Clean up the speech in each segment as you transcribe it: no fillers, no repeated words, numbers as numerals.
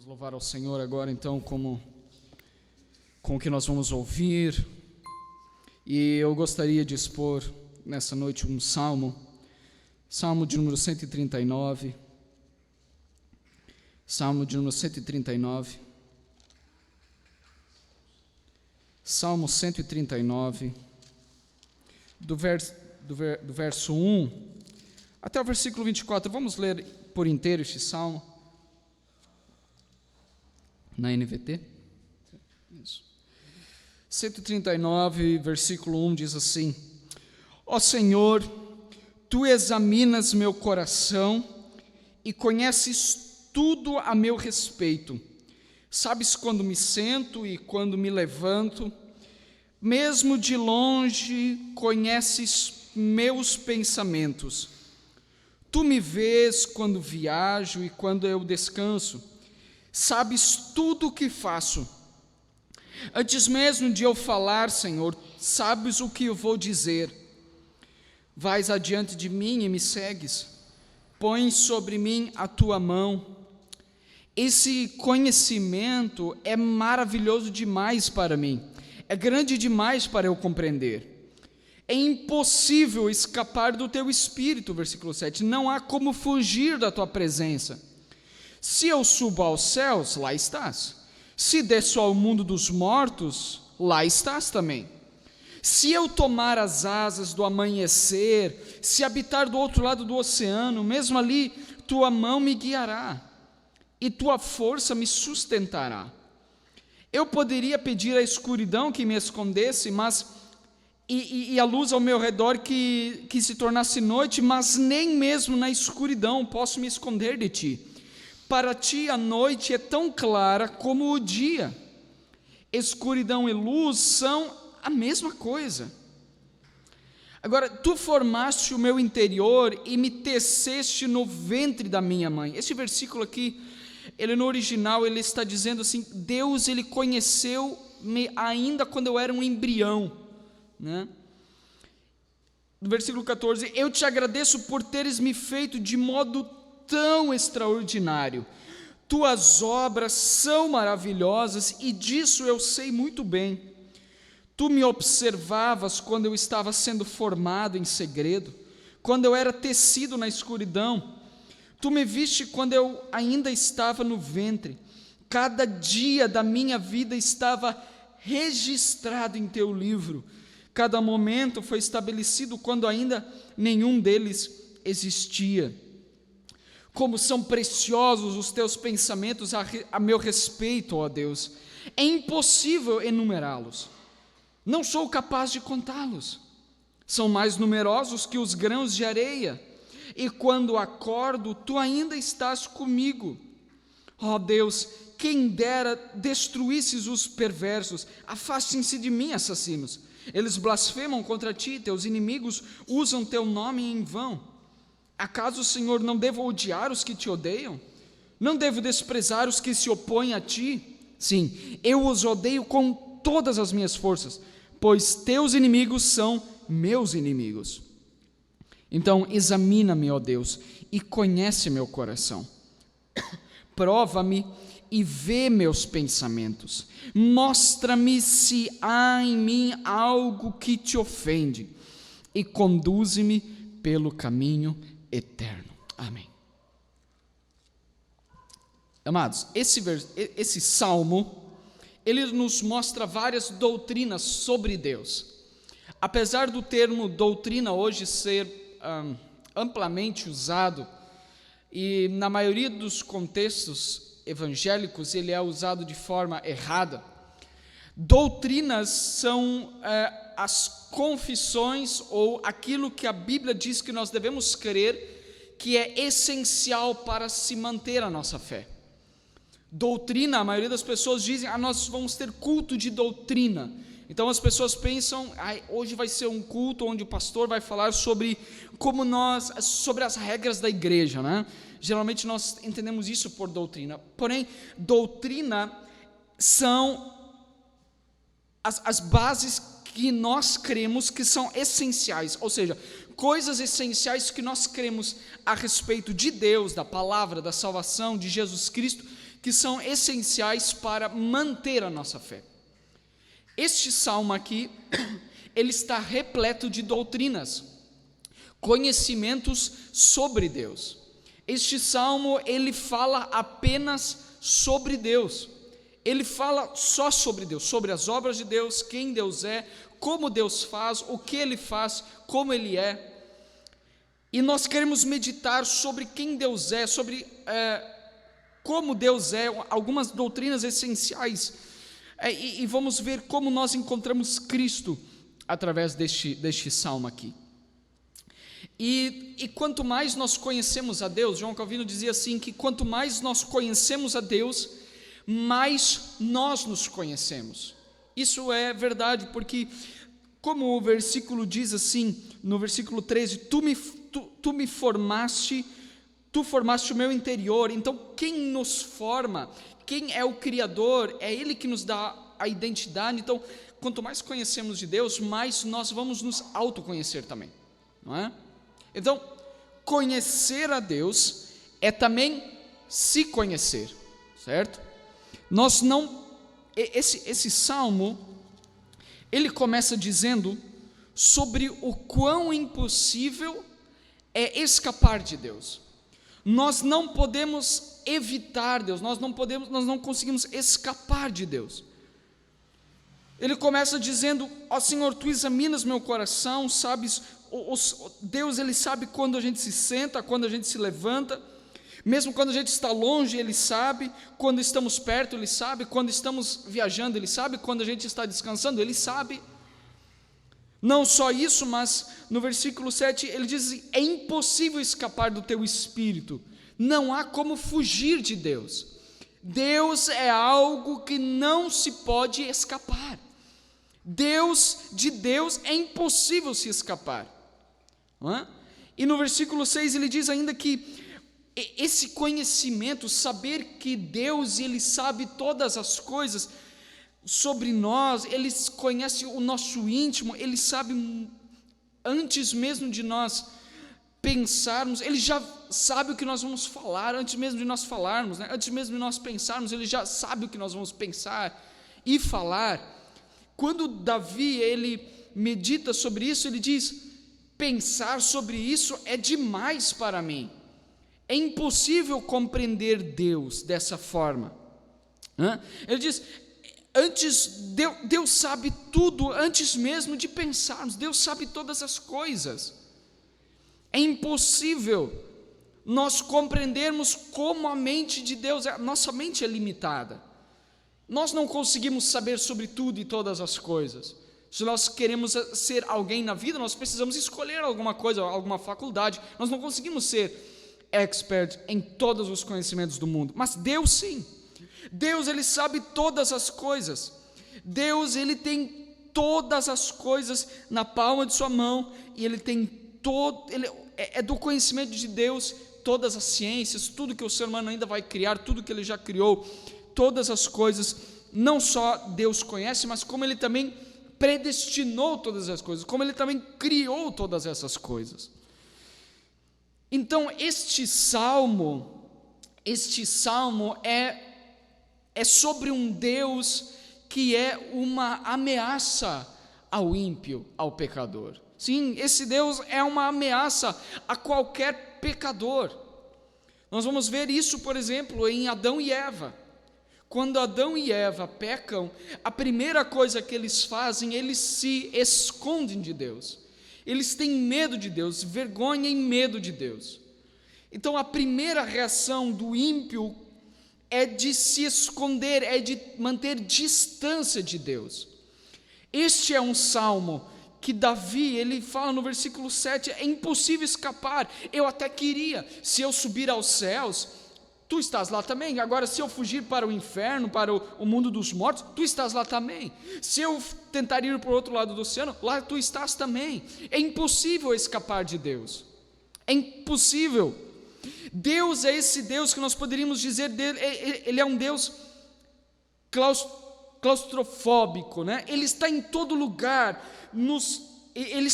Vamos louvar ao Senhor agora, então, com o que nós vamos ouvir. E eu gostaria de expor nessa noite um salmo de número 139. Salmo de número 139. Salmo 139, do verso 1 até o versículo 24. Vamos ler por inteiro este salmo na NVT. Isso. 139, versículo 1 diz assim: Ó Senhor, Tu examinas meu coração e conheces tudo a meu respeito. Sabes quando me sento e quando me levanto. Mesmo de longe conheces meus pensamentos. Tu me vês quando viajo e quando eu descanso. Sabes tudo o que faço. Antes mesmo de eu falar, Senhor, sabes o que eu vou dizer. Vais adiante de mim e me segues. Pões sobre mim a tua mão. Esse conhecimento é maravilhoso demais para mim. É grande demais para eu compreender. É impossível escapar do teu espírito, versículo 7. Não há como fugir da tua presença. Se eu subo aos céus, lá estás. Se desço ao mundo dos mortos, lá estás também. Se eu tomar as asas do amanhecer, se habitar do outro lado do oceano, mesmo ali, tua mão me guiará e tua força me sustentará. Eu poderia pedir à escuridão que me escondesse, e a luz ao meu redor que se tornasse noite, mas nem mesmo na escuridão posso me esconder de ti. Para ti a noite é tão clara como o dia. Escuridão e luz são a mesma coisa. Agora, tu formaste o meu interior e me teceste no ventre da minha mãe. Esse versículo aqui, ele no original, ele está dizendo assim: Deus, ele conheceu-me ainda quando eu era um embrião, né? No versículo 14, eu te agradeço por teres me feito de modo tão extraordinário. Tuas obras são maravilhosas e disso eu sei muito bem. Tu me observavas quando eu estava sendo formado em segredo, quando eu era tecido na escuridão. Tu me viste quando eu ainda estava no ventre. Cada dia da minha vida estava registrado em teu livro. Cada momento foi estabelecido quando ainda nenhum deles existia. Como são preciosos os teus pensamentos a meu respeito, ó Deus. É impossível enumerá-los. Não sou capaz de contá-los. São mais numerosos que os grãos de areia. E quando acordo, tu ainda estás comigo. Ó Deus, quem dera destruísses os perversos. Afastem-se de mim, assassinos. Eles blasfemam contra ti, teus inimigos usam teu nome em vão. Acaso, Senhor, não devo odiar os que te odeiam? Não devo desprezar os que se opõem a ti? Sim, eu os odeio com todas as minhas forças, pois teus inimigos são meus inimigos. Então, examina-me, ó Deus, e conhece meu coração. Prova-me e vê meus pensamentos. Mostra-me se há em mim algo que te ofende, e conduze-me pelo caminho eterno. Amém. Amados, esse salmo, ele nos mostra várias doutrinas sobre Deus. Apesar do termo doutrina hoje ser amplamente usado, e na maioria dos contextos evangélicos ele é usado de forma errada, doutrinas são as confissões ou aquilo que a Bíblia diz que nós devemos crer, que é essencial para se manter a nossa fé. Doutrina, a maioria das pessoas dizem: nós vamos ter culto de doutrina. Então as pessoas pensam: hoje vai ser um culto onde o pastor vai falar sobre as regras da igreja, né? Geralmente nós entendemos isso por doutrina. Porém, doutrina são as bases que nós cremos que são essenciais, ou seja, coisas essenciais que nós cremos a respeito de Deus, da palavra, da salvação, de Jesus Cristo, que são essenciais para manter a nossa fé. Este salmo aqui, ele está repleto de doutrinas, conhecimentos sobre Deus. Este salmo, ele fala apenas sobre Deus. Ele fala só sobre Deus, sobre as obras de Deus, quem Deus é, como Deus faz, o que Ele faz, como Ele é. E nós queremos meditar sobre quem Deus é, sobre como Deus é, algumas doutrinas essenciais. E vamos ver como nós encontramos Cristo através deste salmo aqui. E quanto mais nós conhecemos a Deus, João Calvino dizia assim, que quanto mais nós conhecemos a Deus, mais nós nos conhecemos. Isso é verdade, porque como o versículo diz assim, no versículo 13, tu formaste o meu interior. Então quem nos forma, quem é o Criador, é Ele que nos dá a identidade. Então quanto mais conhecemos de Deus, mais nós vamos nos autoconhecer também, não é? Então, conhecer a Deus é também se conhecer, certo? Esse salmo, ele começa dizendo sobre o quão impossível é escapar de Deus. Nós não podemos evitar Deus, nós não conseguimos escapar de Deus. Ele começa dizendo: ó Senhor, tu examinas meu coração, sabes. Deus, Ele sabe quando a gente se senta, quando a gente se levanta, mesmo quando a gente está longe, Ele sabe, quando estamos perto, Ele sabe, quando estamos viajando, Ele sabe, quando a gente está descansando, Ele sabe. Não só isso, mas no versículo 7 ele diz: é impossível escapar do teu espírito, não há como fugir de Deus. Deus é algo que não se pode escapar. De Deus é impossível se escapar. Não é? E no versículo 6 ele diz ainda que esse conhecimento, saber que Deus, Ele sabe todas as coisas sobre nós, Ele conhece o nosso íntimo, Ele sabe antes mesmo de nós pensarmos, Ele já sabe o que nós vamos falar, antes mesmo de nós falarmos, né? Antes mesmo de nós pensarmos, Ele já sabe o que nós vamos pensar e falar. Quando Davi, ele medita sobre isso, ele diz: pensar sobre isso é demais para mim, é impossível compreender Deus dessa forma. Ele diz: Deus sabe tudo antes mesmo de pensarmos, Deus sabe todas as coisas. É impossível nós compreendermos como a mente de Deus é. Nossa mente é limitada, nós não conseguimos saber sobre tudo e todas as coisas. Se nós queremos ser alguém na vida, nós precisamos escolher alguma coisa, alguma faculdade. Nós não conseguimos ser expert em todos os conhecimentos do mundo, mas Deus sim. Deus, Ele sabe todas as coisas. Deus, Ele tem todas as coisas na palma de sua mão, e Ele tem é do conhecimento de Deus todas as ciências, tudo que o ser humano ainda vai criar, tudo que Ele já criou, todas as coisas. Não só Deus conhece, mas como Ele também predestinou todas as coisas, como Ele também criou todas essas coisas. Então este salmo é sobre um Deus que é uma ameaça ao ímpio, ao pecador. Sim, esse Deus é uma ameaça a qualquer pecador. Nós vamos ver isso, por exemplo, em Adão e Eva. Quando Adão e Eva pecam, a primeira coisa que eles fazem, eles se escondem de Deus. Eles têm medo de Deus, vergonha e medo de Deus. Então a primeira reação do ímpio é de se esconder, é de manter distância de Deus. Este é um salmo que Davi, ele fala no versículo 7, é impossível escapar. Eu até queria, se eu subir aos céus, tu estás lá também. Agora, se eu fugir para o inferno, para o mundo dos mortos, tu estás lá também. Se eu tentar ir para o outro lado do oceano, lá tu estás também. É impossível escapar de Deus. É impossível. Deus é esse Deus que nós poderíamos dizer dele, Ele é um Deus claustrofóbico, né? Ele está em todo lugar, Ele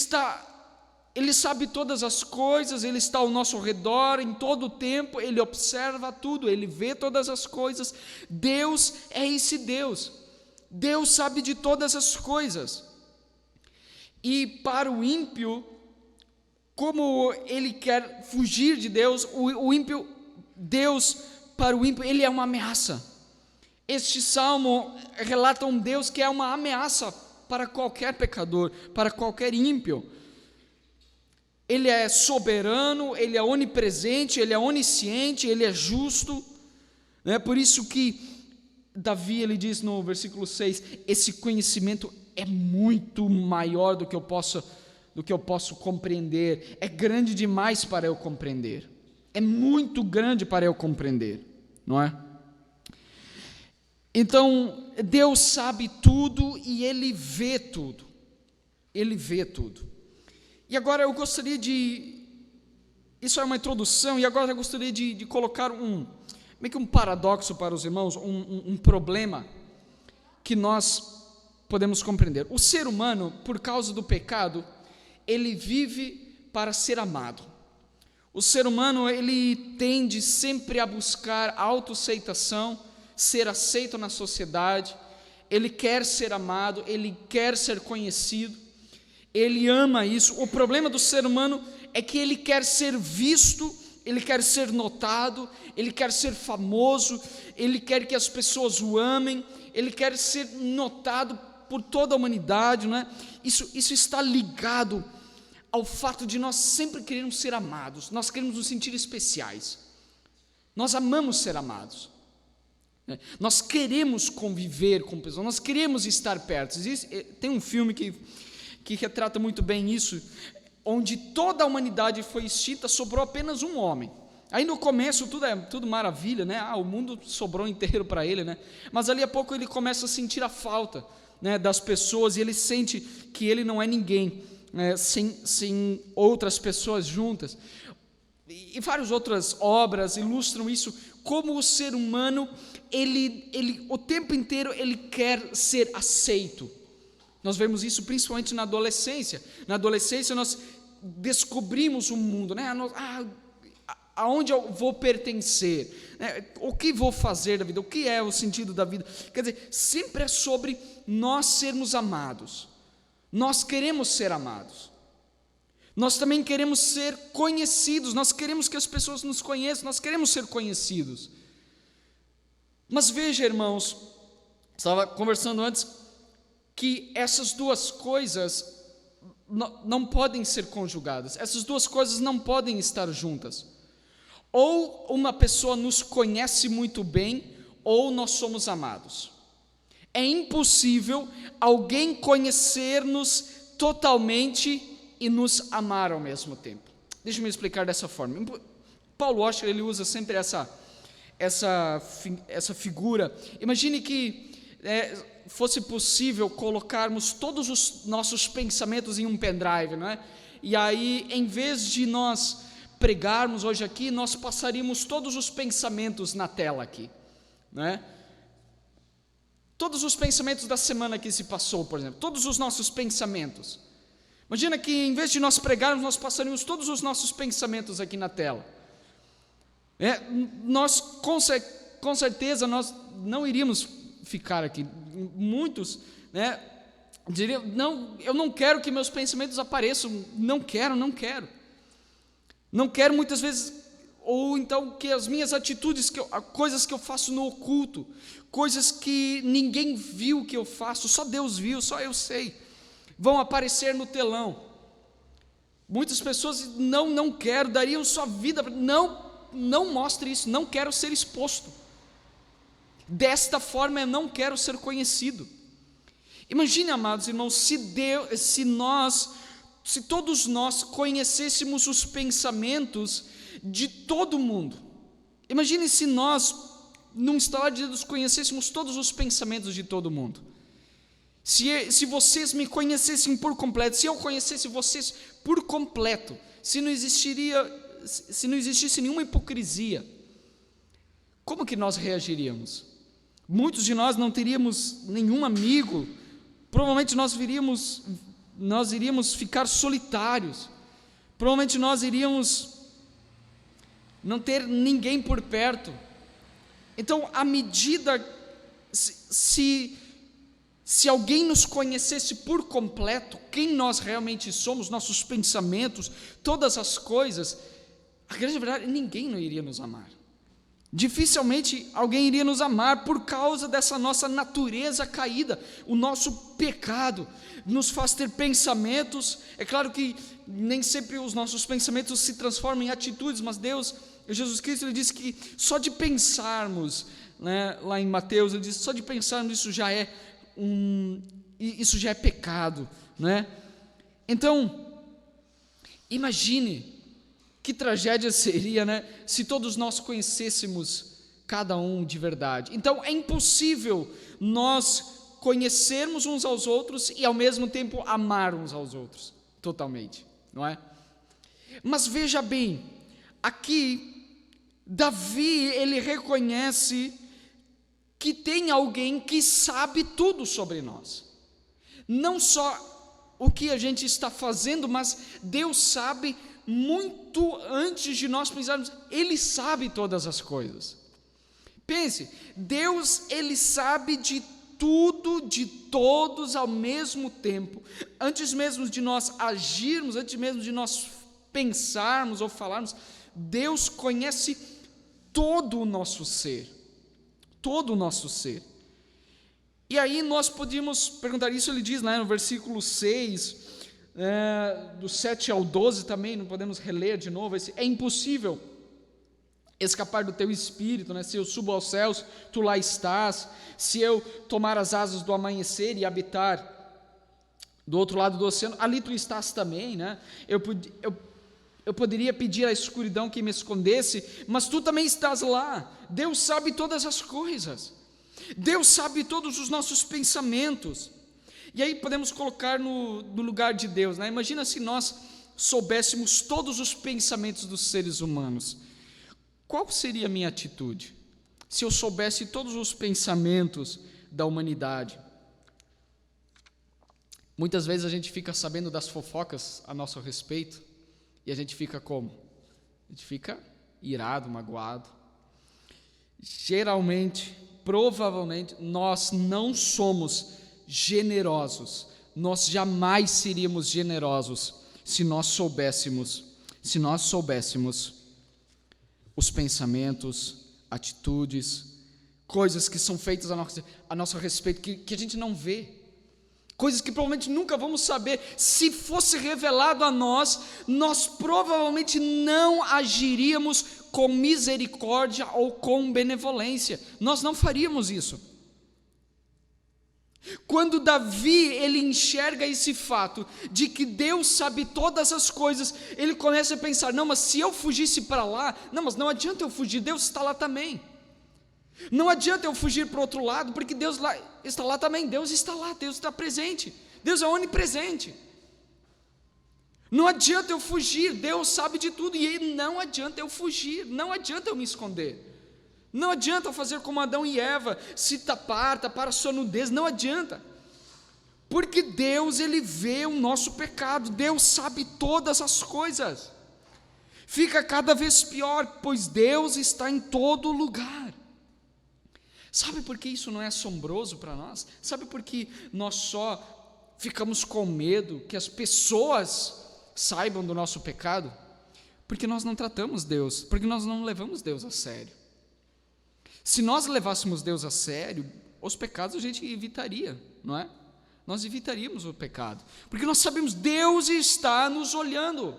Ele sabe todas as coisas, Ele está ao nosso redor em todo o tempo, Ele observa tudo, Ele vê todas as coisas. Deus é esse Deus. Deus sabe de todas as coisas. E para o ímpio, como ele quer fugir de Deus, o ímpio, Deus, para o ímpio, ele é uma ameaça. Este salmo relata um Deus que é uma ameaça para qualquer pecador, para qualquer ímpio. Ele é soberano, Ele é onipresente, Ele é onisciente, Ele é justo, né? Por isso que Davi, ele diz no versículo 6, esse conhecimento é muito maior do que eu posso compreender, é grande demais para eu compreender, é muito grande para eu compreender, não é? Então, Deus sabe tudo e Ele vê tudo, Ele vê tudo. E agora eu gostaria isso é uma introdução, e agora eu gostaria de colocar meio que um paradoxo para os irmãos, um problema que nós podemos compreender. O ser humano, por causa do pecado, ele vive para ser amado. O ser humano, ele tende sempre a buscar autoaceitação, ser aceito na sociedade, ele quer ser amado, ele quer ser conhecido, ele ama isso. O problema do ser humano é que ele quer ser visto, ele quer ser notado, ele quer ser famoso, ele quer que as pessoas o amem, ele quer ser notado por toda a humanidade, não é? Isso está ligado ao fato de nós sempre queremos ser amados, nós queremos nos sentir especiais, nós amamos ser amados, né? Nós queremos conviver com pessoas, nós queremos estar perto. Tem um filme que retrata muito bem isso, onde toda a humanidade foi extinta, sobrou apenas um homem. Aí no começo tudo maravilha, né? O mundo sobrou inteiro para ele, né? Mas ali a pouco ele começa a sentir a falta, né, das pessoas, e ele sente que ele não é ninguém, né, sem outras pessoas juntas. E várias outras obras ilustram isso, como o ser humano, ele o tempo inteiro ele quer ser aceito. Nós vemos isso principalmente na adolescência. Na adolescência nós descobrimos o mundo, né? Aonde eu vou pertencer, né? O que vou fazer da vida, o que é o sentido da vida. Quer dizer, sempre é sobre nós sermos amados. Nós queremos ser amados. Nós também queremos ser conhecidos, nós queremos que as pessoas nos conheçam, nós queremos ser conhecidos. Mas veja, irmãos, estava conversando antes, que essas duas coisas não podem ser conjugadas, essas duas coisas não podem estar juntas. Ou uma pessoa nos conhece muito bem, ou nós somos amados. É impossível alguém conhecer-nos totalmente e nos amar ao mesmo tempo. Deixa eu me explicar dessa forma. Paul Washer, ele usa sempre essa figura. Imagine que fosse possível colocarmos todos os nossos pensamentos em um pendrive, não é? E aí, em vez de nós pregarmos hoje aqui, nós passaríamos todos os pensamentos na tela aqui, não é? Todos os pensamentos da semana que se passou, por exemplo, todos os nossos pensamentos. Imagina que em vez de nós pregarmos, nós passaríamos todos os nossos pensamentos aqui na tela. Nós, com certeza, nós não iríamos ficar aqui. Muitos, né, diriam, não, eu não quero que meus pensamentos apareçam, não quero. Não quero muitas vezes, ou então que as minhas atitudes, coisas que eu faço no oculto, coisas que ninguém viu que eu faço, só Deus viu, só eu sei, vão aparecer no telão. Muitas pessoas não quero, dariam sua vida, não mostre isso, não quero ser exposto. Desta forma eu não quero ser conhecido. Imagine, amados irmãos, se todos nós conhecêssemos os pensamentos de todo mundo. Imagine se nós, num estalar de dedos, conhecêssemos todos os pensamentos de todo mundo. Se vocês me conhecessem por completo, se eu conhecesse vocês por completo, se não existisse nenhuma hipocrisia, como que nós reagiríamos? Muitos de nós não teríamos nenhum amigo, provavelmente nós iríamos ficar solitários, provavelmente nós iríamos não ter ninguém por perto. Então, à medida, se alguém nos conhecesse por completo, quem nós realmente somos, nossos pensamentos, todas as coisas, a grande verdade, ninguém não iria nos amar. Dificilmente alguém iria nos amar por causa dessa nossa natureza caída. O nosso pecado nos faz ter pensamentos. É claro que nem sempre os nossos pensamentos se transformam em atitudes, mas Jesus Cristo, ele disse que só de pensarmos, né, lá em Mateus, ele diz, só de pensarmos isso já é pecado, né? Então, imagine que tragédia seria, né, se todos nós conhecêssemos cada um de verdade. Então, é impossível nós conhecermos uns aos outros e ao mesmo tempo amar uns aos outros, totalmente, não é? Mas veja bem, aqui, Davi, ele reconhece que tem alguém que sabe tudo sobre nós, não só o que a gente está fazendo, mas Deus sabe muito antes de nós pensarmos. Ele sabe todas as coisas. Pense, Deus, ele sabe de tudo, de todos ao mesmo tempo, antes mesmo de nós agirmos, antes mesmo de nós pensarmos ou falarmos. Deus conhece todo o nosso ser, todo o nosso ser. E aí nós podíamos perguntar, isso ele diz, né, no versículo 6, do 7 ao 12 também, não podemos reler de novo, é impossível escapar do teu espírito, né? Se eu subo aos céus, tu lá estás. Se eu tomar as asas do amanhecer e habitar do outro lado do oceano, ali tu estás também, né? Eu poderia pedir à escuridão que me escondesse, mas tu também estás lá. Deus sabe todas as coisas, Deus sabe todos os nossos pensamentos. E aí podemos colocar no lugar de Deus, né? Imagina se nós soubéssemos todos os pensamentos dos seres humanos. Qual seria a minha atitude se eu soubesse todos os pensamentos da humanidade? Muitas vezes a gente fica sabendo das fofocas a nosso respeito e a gente fica como? A gente fica irado, magoado. Geralmente, provavelmente, nós não somos generosos, nós jamais seríamos generosos se nós soubéssemos os pensamentos, atitudes, coisas que são feitas a nosso respeito, que a gente não vê, coisas que provavelmente nunca vamos saber. Se fosse revelado a nós, nós provavelmente não agiríamos com misericórdia ou com benevolência, nós não faríamos isso. Quando Davi, ele enxerga esse fato de que Deus sabe todas as coisas, ele começa a pensar, não, mas se eu fugisse para lá, não, mas não adianta eu fugir, Deus está lá também. Não adianta eu fugir para o outro lado, porque Deus está lá também, Deus está lá, Deus está presente, Deus é onipresente. Não adianta eu fugir, Deus sabe de tudo, e não adianta eu fugir, não adianta eu me esconder. Não adianta fazer como Adão e Eva, se tapar a sua nudez, não adianta, porque Deus, ele vê o nosso pecado, Deus sabe todas as coisas. Fica cada vez pior, pois Deus está em todo lugar. Sabe por que isso não é assombroso para nós? Sabe por que nós só ficamos com medo que as pessoas saibam do nosso pecado? Porque nós não tratamos Deus, porque nós não levamos Deus a sério. Se nós levássemos Deus a sério, os pecados a gente evitaria, não é? Nós evitaríamos o pecado, porque nós sabemos, Deus está nos olhando.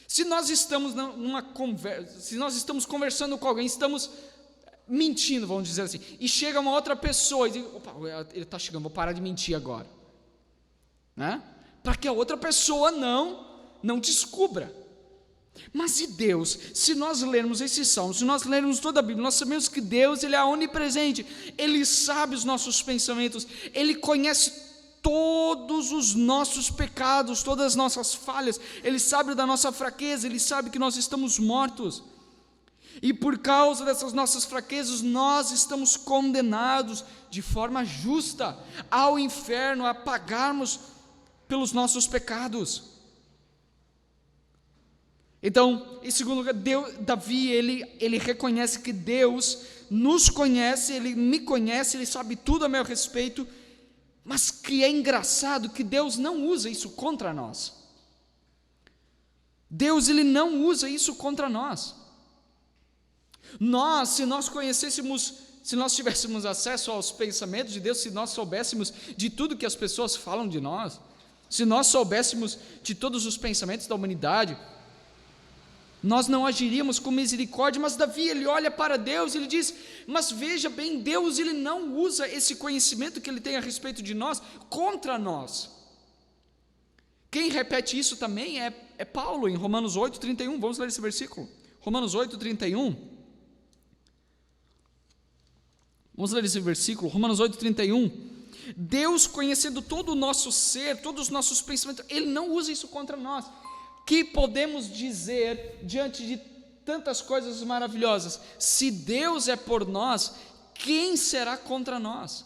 Se nós estamos numa conversa, se nós estamos conversando com alguém, estamos mentindo, vamos dizer assim, e chega uma outra pessoa e diz, opa, ele está chegando, vou parar de mentir agora, né? Para que a outra pessoa não descubra. Mas e Deus? Se nós lermos esse salmo, se nós lermos toda a Bíblia, nós sabemos que Deus, ele é onipresente, ele sabe os nossos pensamentos, ele conhece todos os nossos pecados, todas as nossas falhas, ele sabe da nossa fraqueza, ele sabe que nós estamos mortos, e por causa dessas nossas fraquezas, nós estamos condenados de forma justa ao inferno, a pagarmos pelos nossos pecados. Então, em segundo lugar, Davi, ele reconhece que Deus nos conhece, Ele me conhece, Ele sabe tudo a meu respeito, mas que é engraçado que Deus não usa isso contra nós. Deus, Ele não usa isso contra nós. Se nós conhecêssemos, se nós tivéssemos acesso aos pensamentos de Deus, se nós soubéssemos de tudo que as pessoas falam de nós, se nós soubéssemos de todos os pensamentos da humanidade, nós não agiríamos com misericórdia. Mas Davi, ele olha para Deus e ele diz, mas veja bem, Deus, ele não usa esse conhecimento que ele tem a respeito de nós contra nós. Quem repete isso também é Paulo, em Romanos 8:31, vamos ler esse versículo, Romanos 8:31, vamos ler esse versículo, Romanos 8:31, Deus conhecendo todo o nosso ser, todos os nossos pensamentos, Ele não usa isso contra nós. Que podemos dizer diante de tantas coisas maravilhosas? Se Deus é por nós, quem será contra nós?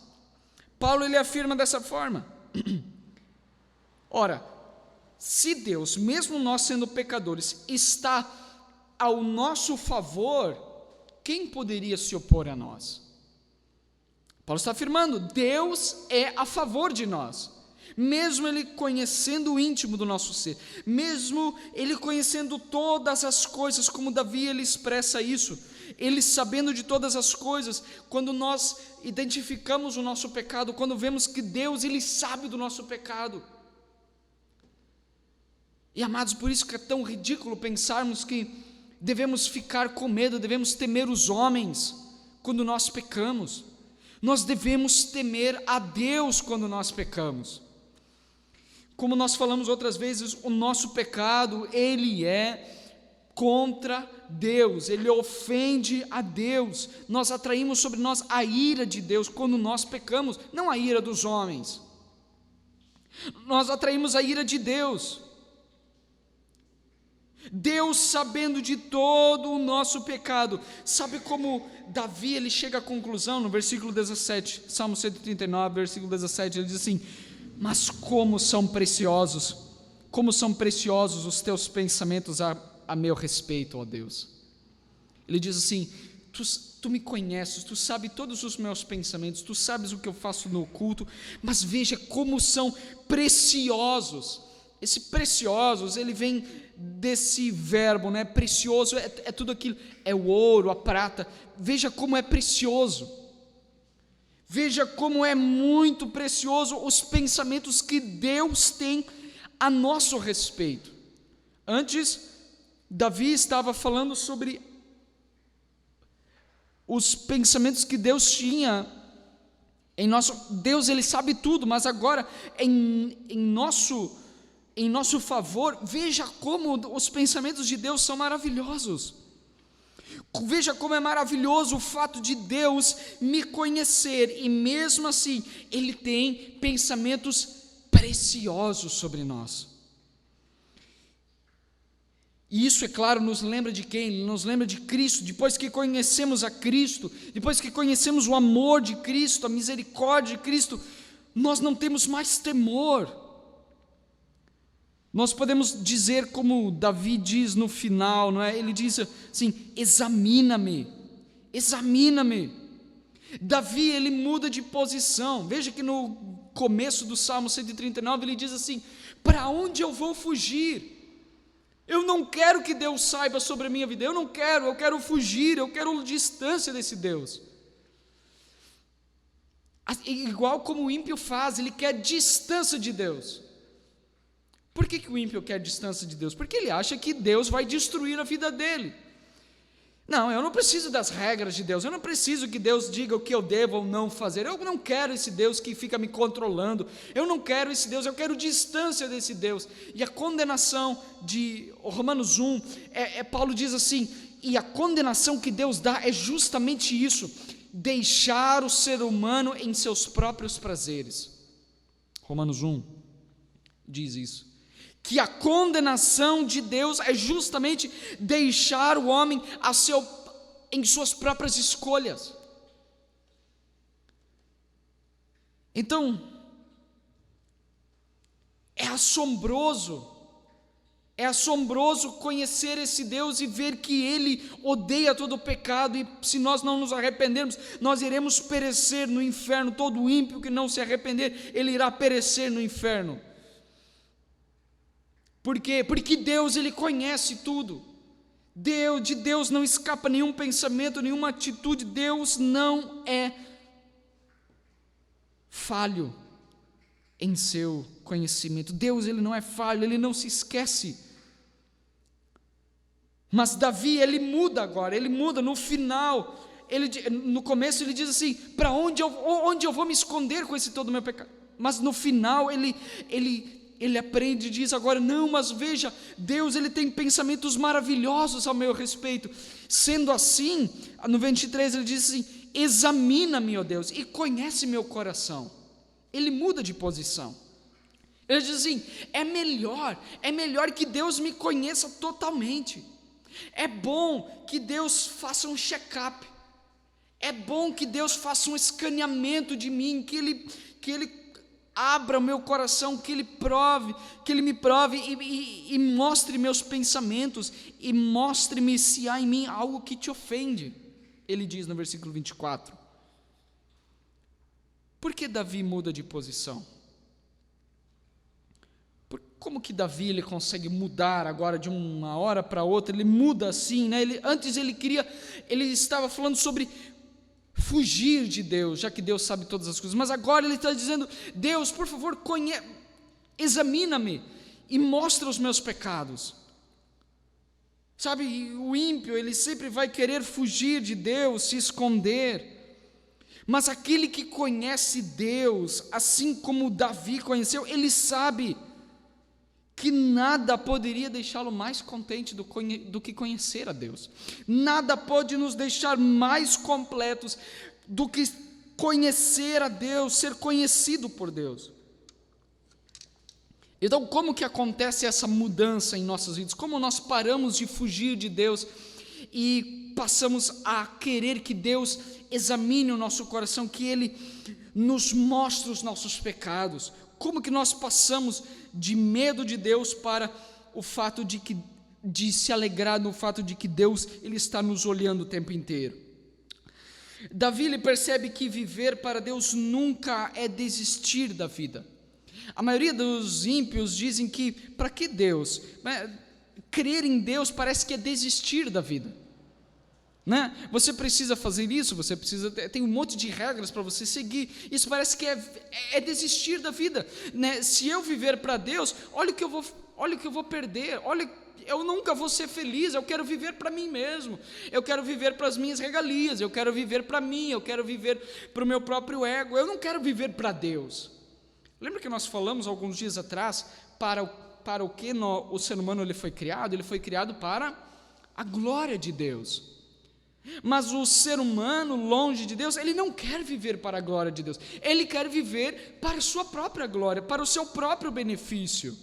Paulo, ele afirma dessa forma. Ora, se Deus, mesmo nós sendo pecadores, está ao nosso favor, quem poderia se opor a nós? Paulo está afirmando, Deus é a favor de nós. Mesmo Ele conhecendo o íntimo do nosso ser, mesmo Ele conhecendo todas as coisas, como Davi, ele expressa isso, Ele sabendo de todas as coisas, quando nós identificamos o nosso pecado, quando vemos que Deus, Ele sabe do nosso pecado. E amados, por isso que é tão ridículo pensarmos que devemos ficar com medo, devemos temer os homens quando nós pecamos. Nós devemos temer a Deus quando nós pecamos. Como nós falamos outras vezes, o nosso pecado, ele é contra Deus, ele ofende a Deus. Nós atraímos sobre nós a ira de Deus quando nós pecamos, não a ira dos homens. Nós atraímos a ira de Deus. Deus, sabendo de todo o nosso pecado, sabe como Davi, ele chega à conclusão no versículo 17, Salmo 139, versículo 17, ele diz assim, mas como são preciosos os teus pensamentos a meu respeito, ó Deus. Ele diz assim, tu me conheces, tu sabes todos os meus pensamentos, tu sabes o que eu faço no oculto, mas veja como são preciosos. Esse preciosos, ele vem desse verbo, né? Precioso é tudo aquilo, é o ouro, a prata, veja como é precioso. Veja como é muito precioso os pensamentos que Deus tem a nosso respeito. Antes, Davi estava falando sobre os pensamentos que Deus tinha em nosso. Deus, ele sabe tudo, mas agora em nosso favor, veja como os pensamentos de Deus são maravilhosos. Veja como é maravilhoso o fato de Deus me conhecer, e mesmo assim, Ele tem pensamentos preciosos sobre nós. E isso, é claro, nos lembra de quem? Nos lembra de Cristo. Depois que conhecemos a Cristo, depois que conhecemos o amor de Cristo, a misericórdia de Cristo, nós não temos mais temor. Nós podemos dizer como Davi diz no final, não é? Ele diz assim, examina-me. Davi, ele muda de posição. Veja que no começo do Salmo 139, ele diz assim, para onde eu vou fugir? Eu não quero que Deus saiba sobre a minha vida, eu quero fugir, eu quero distância desse Deus. Igual como o ímpio faz, ele quer distância de Deus. Por que o ímpio quer distância de Deus? Porque ele acha que Deus vai destruir a vida dele. Não, eu não preciso das regras de Deus, eu não preciso que Deus diga o que eu devo ou não fazer, eu não quero esse Deus que fica me controlando, eu não quero esse Deus, eu quero distância desse Deus. E a condenação de Romanos 1, Paulo diz assim, e a condenação que Deus dá é justamente isso, deixar o ser humano em seus próprios prazeres. Romanos 1 diz isso. Que a condenação de Deus é justamente deixar o homem em suas próprias escolhas. Então, é assombroso É assombroso conhecer esse Deus e ver que Ele odeia todo o pecado, e se nós não nos arrependermos, nós iremos perecer no inferno. Todo ímpio que não se arrepender, ele irá perecer no inferno. Por quê? Porque Deus, Ele conhece tudo. De Deus não escapa nenhum pensamento, nenhuma atitude. Deus não é falho em seu conhecimento. Deus, Ele não é falho, Ele não se esquece. Mas Davi, ele muda agora, ele muda no final. No começo ele diz assim: para onde eu vou me esconder com esse todo o meu pecado? Mas no final ele aprende e diz agora: não, mas veja, Deus, Ele tem pensamentos maravilhosos ao meu respeito. Sendo assim, no 23 ele diz assim: examina-me, ó Deus, e conhece meu coração. Ele muda de posição. Ele diz assim: é melhor que Deus me conheça totalmente. É bom que Deus faça um check-up. É bom que Deus faça um escaneamento de mim, que Ele abra o meu coração, que Ele me prove e mostre meus pensamentos, e mostre-me se há em mim algo que te ofende. Ele diz no versículo 24. Por que Davi muda de posição? Como que Davi ele consegue mudar agora de uma hora para outra? Ele muda assim, né? Antes ele estava falando sobre fugir de Deus, já que Deus sabe todas as coisas, mas agora ele está dizendo: Deus, por favor, examina-me e mostra os meus pecados. Sabe, o ímpio, ele sempre vai querer fugir de Deus, se esconder, mas aquele que conhece Deus, assim como Davi conheceu, ele sabe que nada poderia deixá-lo mais contente do que conhecer a Deus. Nada pode nos deixar mais completos do que conhecer a Deus, ser conhecido por Deus. Então, como que acontece essa mudança em nossas vidas? Como nós paramos de fugir de Deus e passamos a querer que Deus examine o nosso coração, que Ele nos mostre os nossos pecados? Como que nós passamos de medo de Deus para o fato de se alegrar no fato de que Deus, Ele está nos olhando o tempo inteiro? Davi, ele percebe que viver para Deus nunca é desistir da vida. A maioria dos ímpios dizem que, para que Deus? Crer em Deus parece que é desistir da vida. Né? Você precisa fazer isso, você precisa, tem um monte de regras para você seguir. Isso parece que é desistir da vida, né? Se eu viver para Deus, olha o que eu vou perder, eu nunca vou ser feliz. Eu quero viver para mim mesmo, eu quero viver para as minhas regalias, eu quero viver para mim, eu quero viver para o meu próprio ego, eu não quero viver para Deus. Lembra que nós falamos alguns dias atrás para o que o ser humano ele foi criado? Ele foi criado para a glória de Deus. Mas o ser humano, longe de Deus, ele não quer viver para a glória de Deus, ele quer viver para a sua própria glória, para o seu próprio benefício.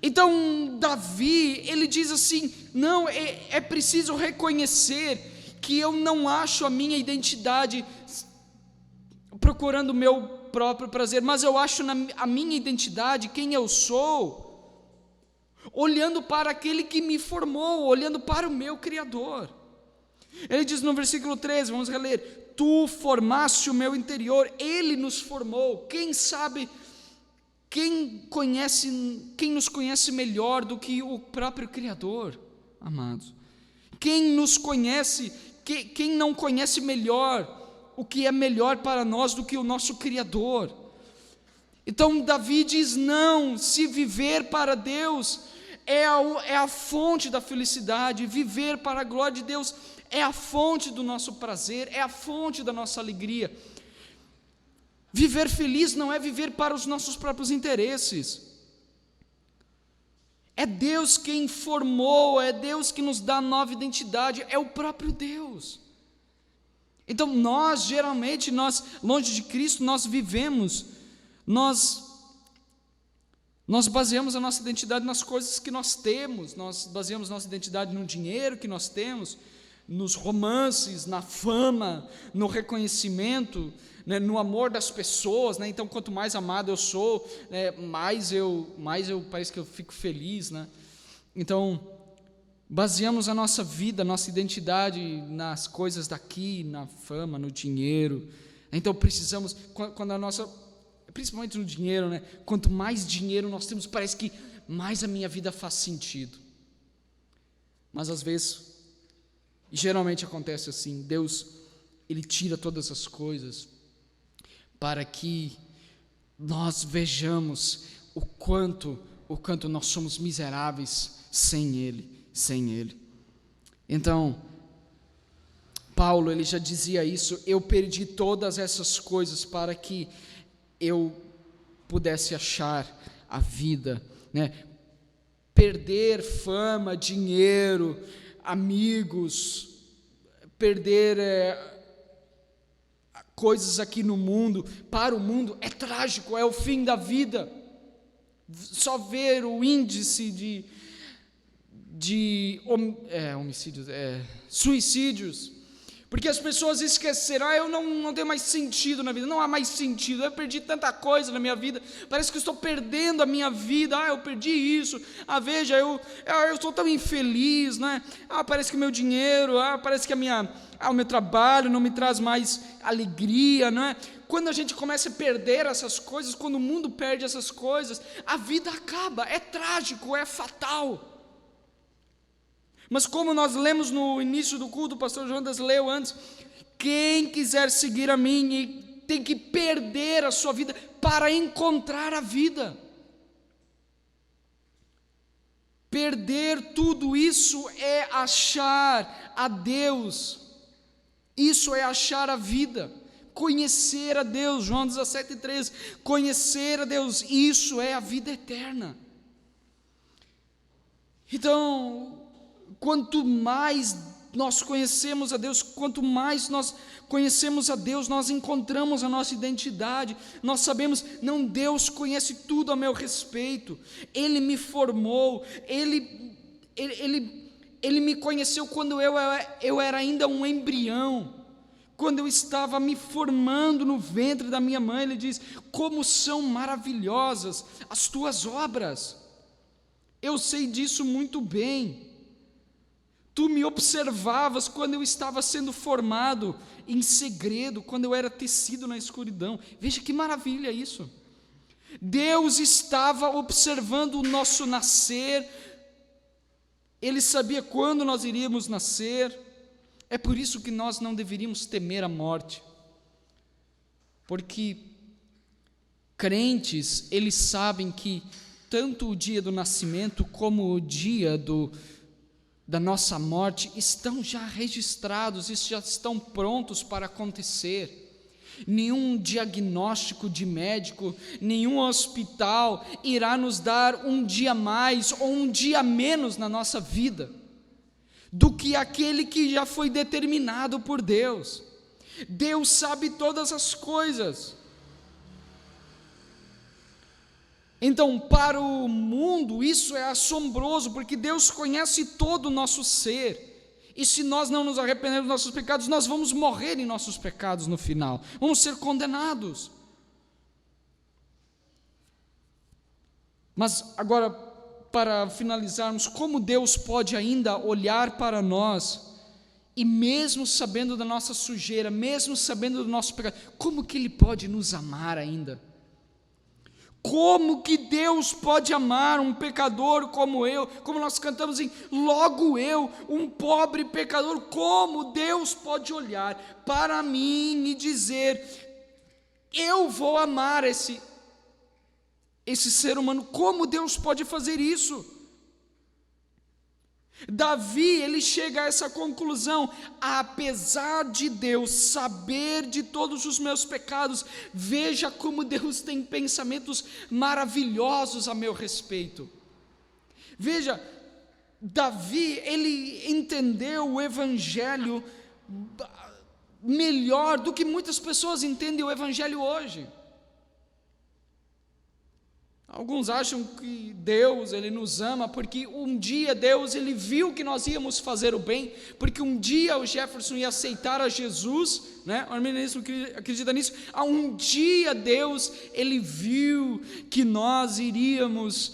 Então Davi, ele diz assim: não, é preciso reconhecer que eu não acho a minha identidade procurando o meu próprio prazer, mas eu acho a minha identidade, quem eu sou, olhando para aquele que me formou, olhando para o meu Criador. Ele diz no versículo 13, vamos reler: tu formaste o meu interior, Ele nos formou. Quem sabe, quem nos conhece melhor do que o próprio Criador, amados? Quem nos conhece, quem não conhece melhor o que é melhor para nós do que o nosso Criador? Então Davi diz: não, se viver para Deus é a fonte da felicidade, viver para a glória de Deus é a fonte do nosso prazer, é a fonte da nossa alegria. Viver feliz não é viver para os nossos próprios interesses. É Deus quem formou, é Deus que nos dá nova identidade, é o próprio Deus. Então geralmente, longe de Cristo, nós baseamos a nossa identidade nas coisas que nós temos, nós baseamos nossa identidade no dinheiro que nós temos, nos romances, na fama, no reconhecimento, né, no amor das pessoas, né? Então, quanto mais amado eu sou, né, mais eu parece que eu fico feliz, né? Então, baseamos a nossa vida, a nossa identidade nas coisas daqui, na fama, no dinheiro. Então precisamos, quando a nossa, principalmente no dinheiro, né? Quanto mais dinheiro nós temos, parece que mais a minha vida faz sentido. Mas às vezes, e geralmente acontece assim, Deus, Ele tira todas as coisas para que nós vejamos o quanto nós somos miseráveis sem Ele. Então, Paulo, ele já dizia isso: eu perdi todas essas coisas para que eu pudesse achar a vida, né? Perder fama, dinheiro, amigos, perder coisas aqui no mundo, para o mundo é trágico, é o fim da vida. Só ver o índice suicídios, porque as pessoas esqueceram: eu não tenho mais sentido na vida, não há mais sentido, eu perdi tanta coisa na minha vida, parece que eu estou perdendo a minha vida, eu perdi isso, veja, eu estou tão infeliz, né? Parece que o meu dinheiro, parece que o meu trabalho não me traz mais alegria, não é? Quando a gente começa a perder essas coisas, quando o mundo perde essas coisas, a vida acaba, é trágico, é fatal. Mas como nós lemos no início do culto, o pastor Jonas leu antes, quem quiser seguir a mim tem que perder a sua vida para encontrar a vida. Perder tudo isso é achar a Deus, isso é achar a vida, conhecer a Deus. João 17,13, conhecer a Deus, isso é a vida eterna. Então, quanto mais nós conhecemos a Deus, quanto mais nós conhecemos a Deus, nós encontramos a nossa identidade, nós sabemos, não, Deus conhece tudo a meu respeito, Ele me formou, Ele me conheceu quando eu era ainda um embrião, quando eu estava me formando no ventre da minha mãe. Ele diz: como são maravilhosas as tuas obras, eu sei disso muito bem. Tu me observavas quando eu estava sendo formado em segredo, quando eu era tecido na escuridão. Veja que maravilha isso. Deus estava observando o nosso nascer, Ele sabia quando nós iríamos nascer. É por isso que nós não deveríamos temer a morte, porque crentes, eles sabem que tanto o dia do nascimento como o dia da nossa morte estão já registrados, já estão prontos para acontecer. Nenhum diagnóstico de médico, nenhum hospital irá nos dar um dia mais ou um dia menos na nossa vida do que aquele que já foi determinado por Deus. Deus sabe todas as coisas. Então, para o mundo, isso é assombroso, porque Deus conhece todo o nosso ser, e se nós não nos arrependermos dos nossos pecados, nós vamos morrer em nossos pecados no final, vamos ser condenados. Mas agora, para finalizarmos, como Deus pode ainda olhar para nós, e mesmo sabendo da nossa sujeira, mesmo sabendo do nosso pecado, como que Ele pode nos amar ainda? Como que Deus pode amar um pecador como eu, como nós cantamos em logo eu, um pobre pecador? Como Deus pode olhar para mim e dizer: eu vou amar esse ser humano? Como Deus pode fazer isso? Davi, ele chega a essa conclusão: apesar de Deus saber de todos os meus pecados, veja como Deus tem pensamentos maravilhosos a meu respeito. Veja, Davi, ele entendeu o Evangelho melhor do que muitas pessoas entendem o Evangelho hoje. Alguns acham que Deus, Ele nos ama porque um dia Deus, Ele viu que nós íamos fazer o bem, porque um dia o Jefferson ia aceitar a Jesus, né? O arminianismo acredita nisso. Um dia Deus, Ele viu que nós iríamos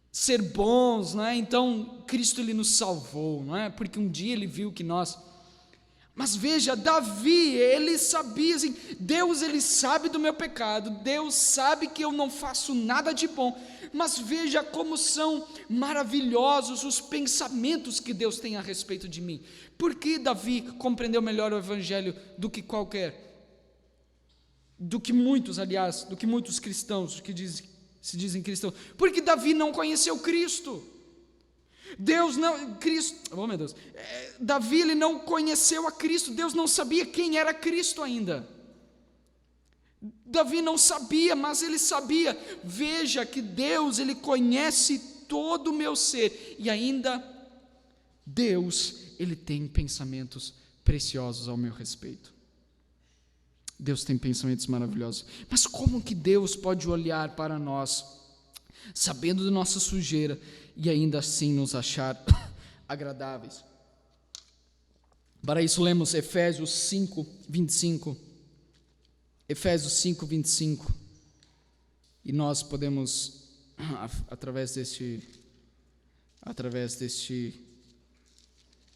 ser bons, né? Então Cristo, Ele nos salvou, não é? Porque um dia Ele viu que nós... Mas veja, Davi, ele sabia assim, Deus, Ele sabe do meu pecado, Deus sabe que eu não faço nada de bom, mas veja como são maravilhosos os pensamentos que Deus tem a respeito de mim. Por que Davi compreendeu melhor o Evangelho do que muitos cristãos que se dizem cristãos? Porque Davi não conheceu Cristo. Davi, ele não conheceu a Cristo, Deus não sabia quem era Cristo ainda. Davi não sabia, mas ele sabia. Veja que Deus, Ele conhece todo o meu ser, e ainda Deus, Ele tem pensamentos preciosos ao meu respeito. Deus tem pensamentos maravilhosos. Mas como que Deus pode olhar para nós, sabendo da nossa sujeira, e ainda assim nos achar agradáveis? Para isso lemos Efésios 5, 25. Efésios 5, 25. E nós podemos, através deste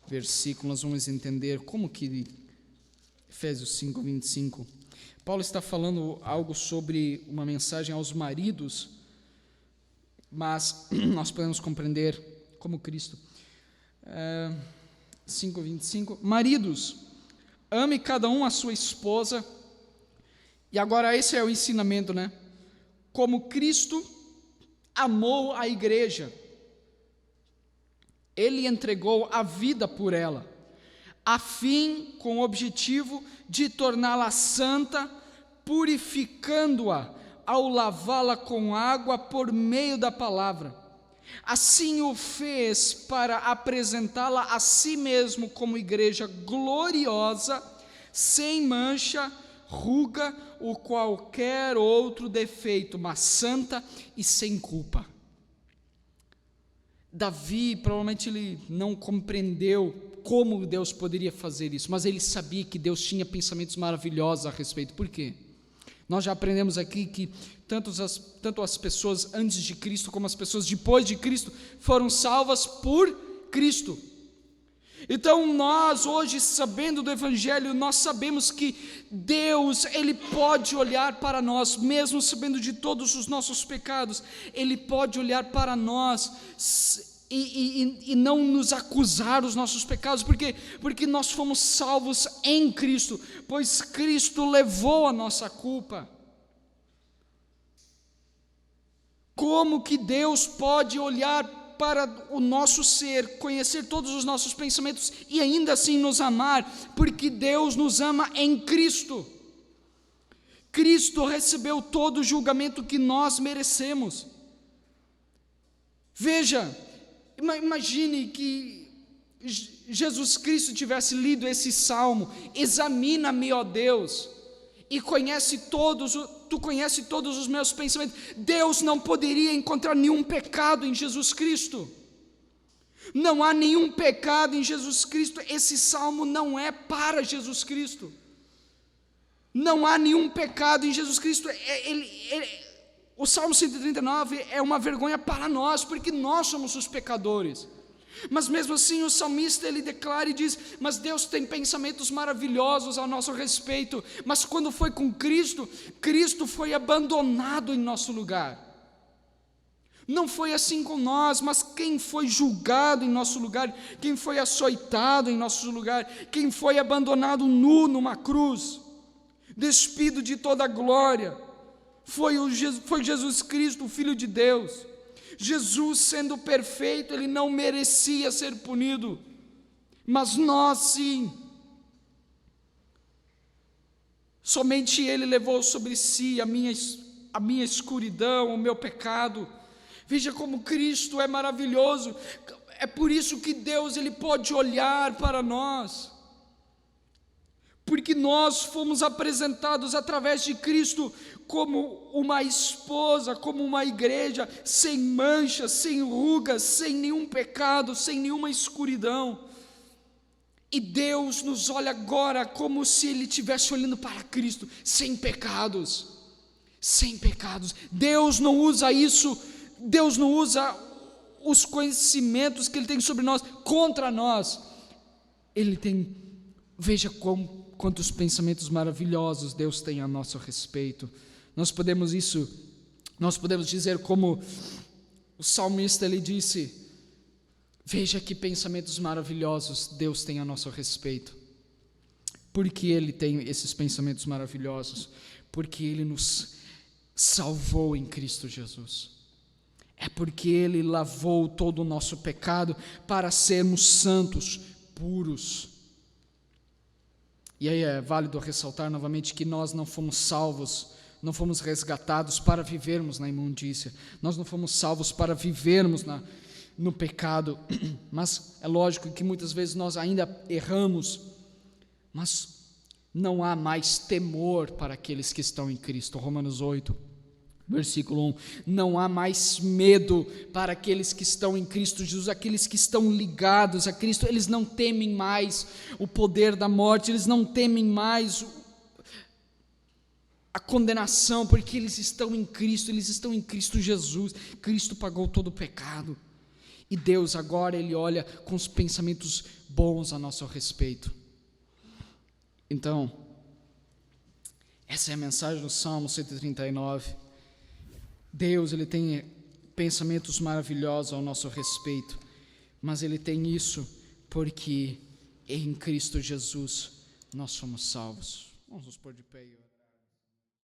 versículo, nós vamos entender como que Efésios 5, 25. Paulo está falando algo sobre uma mensagem aos maridos, mas nós podemos compreender como Cristo. 5:25, maridos, ame cada um a sua esposa, e agora esse é o ensinamento, né? Como Cristo amou a igreja, Ele entregou a vida por ela, com o objetivo de torná-la santa, purificando-a ao lavá-la com água por meio da palavra. Assim o fez para apresentá-la a si mesmo como igreja gloriosa, sem mancha, ruga ou qualquer outro defeito, mas santa e sem culpa. Davi, provavelmente ele não compreendeu como Deus poderia fazer isso, mas ele sabia que Deus tinha pensamentos maravilhosos a respeito. Por quê? Nós já aprendemos aqui que tanto as pessoas antes de Cristo como as pessoas depois de Cristo foram salvas por Cristo. Então nós hoje, sabendo do Evangelho, nós sabemos que Deus, Ele pode olhar para nós, mesmo sabendo de todos os nossos pecados, Ele pode olhar para nós e não nos acusar dos nossos pecados, porque nós fomos salvos em Cristo, pois Cristo levou a nossa culpa. Como que Deus pode olhar para o nosso ser, conhecer todos os nossos pensamentos e ainda assim nos amar? Porque Deus nos ama em Cristo. Cristo recebeu todo o julgamento que nós merecemos. Veja, imagine que Jesus Cristo tivesse lido esse salmo: examina-me, ó Deus, e tu conheces todos os meus pensamentos. Deus não poderia encontrar nenhum pecado em Jesus Cristo. Não há nenhum pecado em Jesus Cristo. Esse salmo não é para Jesus Cristo. Não há nenhum pecado em Jesus Cristo. O Salmo 139 é uma vergonha para nós, porque nós somos os pecadores. Mas mesmo assim o salmista, ele declara e diz: mas Deus tem pensamentos maravilhosos ao nosso respeito. Mas quando foi com Cristo, Cristo foi abandonado em nosso lugar. Não foi assim com nós, mas quem foi julgado em nosso lugar, quem foi açoitado em nosso lugar, quem foi abandonado nu numa cruz, despido de toda a glória, foi Jesus Cristo, o Filho de Deus. Jesus, sendo perfeito, Ele não merecia ser punido, mas nós sim. Somente Ele levou sobre si a minha escuridão, o meu pecado. Veja como Cristo é maravilhoso. É por isso que Deus, Ele pode olhar para nós. porque nós fomos apresentados através de Cristo como uma esposa, como uma igreja, sem manchas, sem rugas, sem nenhum pecado, sem nenhuma escuridão. E Deus nos olha agora como se Ele estivesse olhando para Cristo, sem pecados, sem pecados. Deus não usa isso, Deus não usa os conhecimentos que Ele tem sobre nós contra nós. Ele tem, veja quantos pensamentos maravilhosos Deus tem a nosso respeito. Nós podemos dizer como o salmista, ele disse: veja que pensamentos maravilhosos Deus tem a nosso respeito. Por que Ele tem esses pensamentos maravilhosos? Porque Ele nos salvou em Cristo Jesus. É porque Ele lavou todo o nosso pecado para sermos santos, puros. E aí é válido ressaltar novamente que nós não fomos salvos, não fomos resgatados para vivermos na imundícia. Nós não fomos salvos para vivermos no pecado, mas é lógico que muitas vezes nós ainda erramos, mas não há mais temor para aqueles que estão em Cristo. Romanos 8, versículo 1, não há mais medo para aqueles que estão em Cristo Jesus, aqueles que estão ligados a Cristo, eles não temem mais o poder da morte, eles não temem mais a condenação, porque eles estão em Cristo Jesus. Cristo pagou todo o pecado. E Deus agora, Ele olha com os pensamentos bons a nosso respeito. Então, essa é a mensagem do Salmo 139. Deus, Ele tem pensamentos maravilhosos ao nosso respeito, mas Ele tem isso porque em Cristo Jesus nós somos salvos. Vamos nos pôr de pé e orar.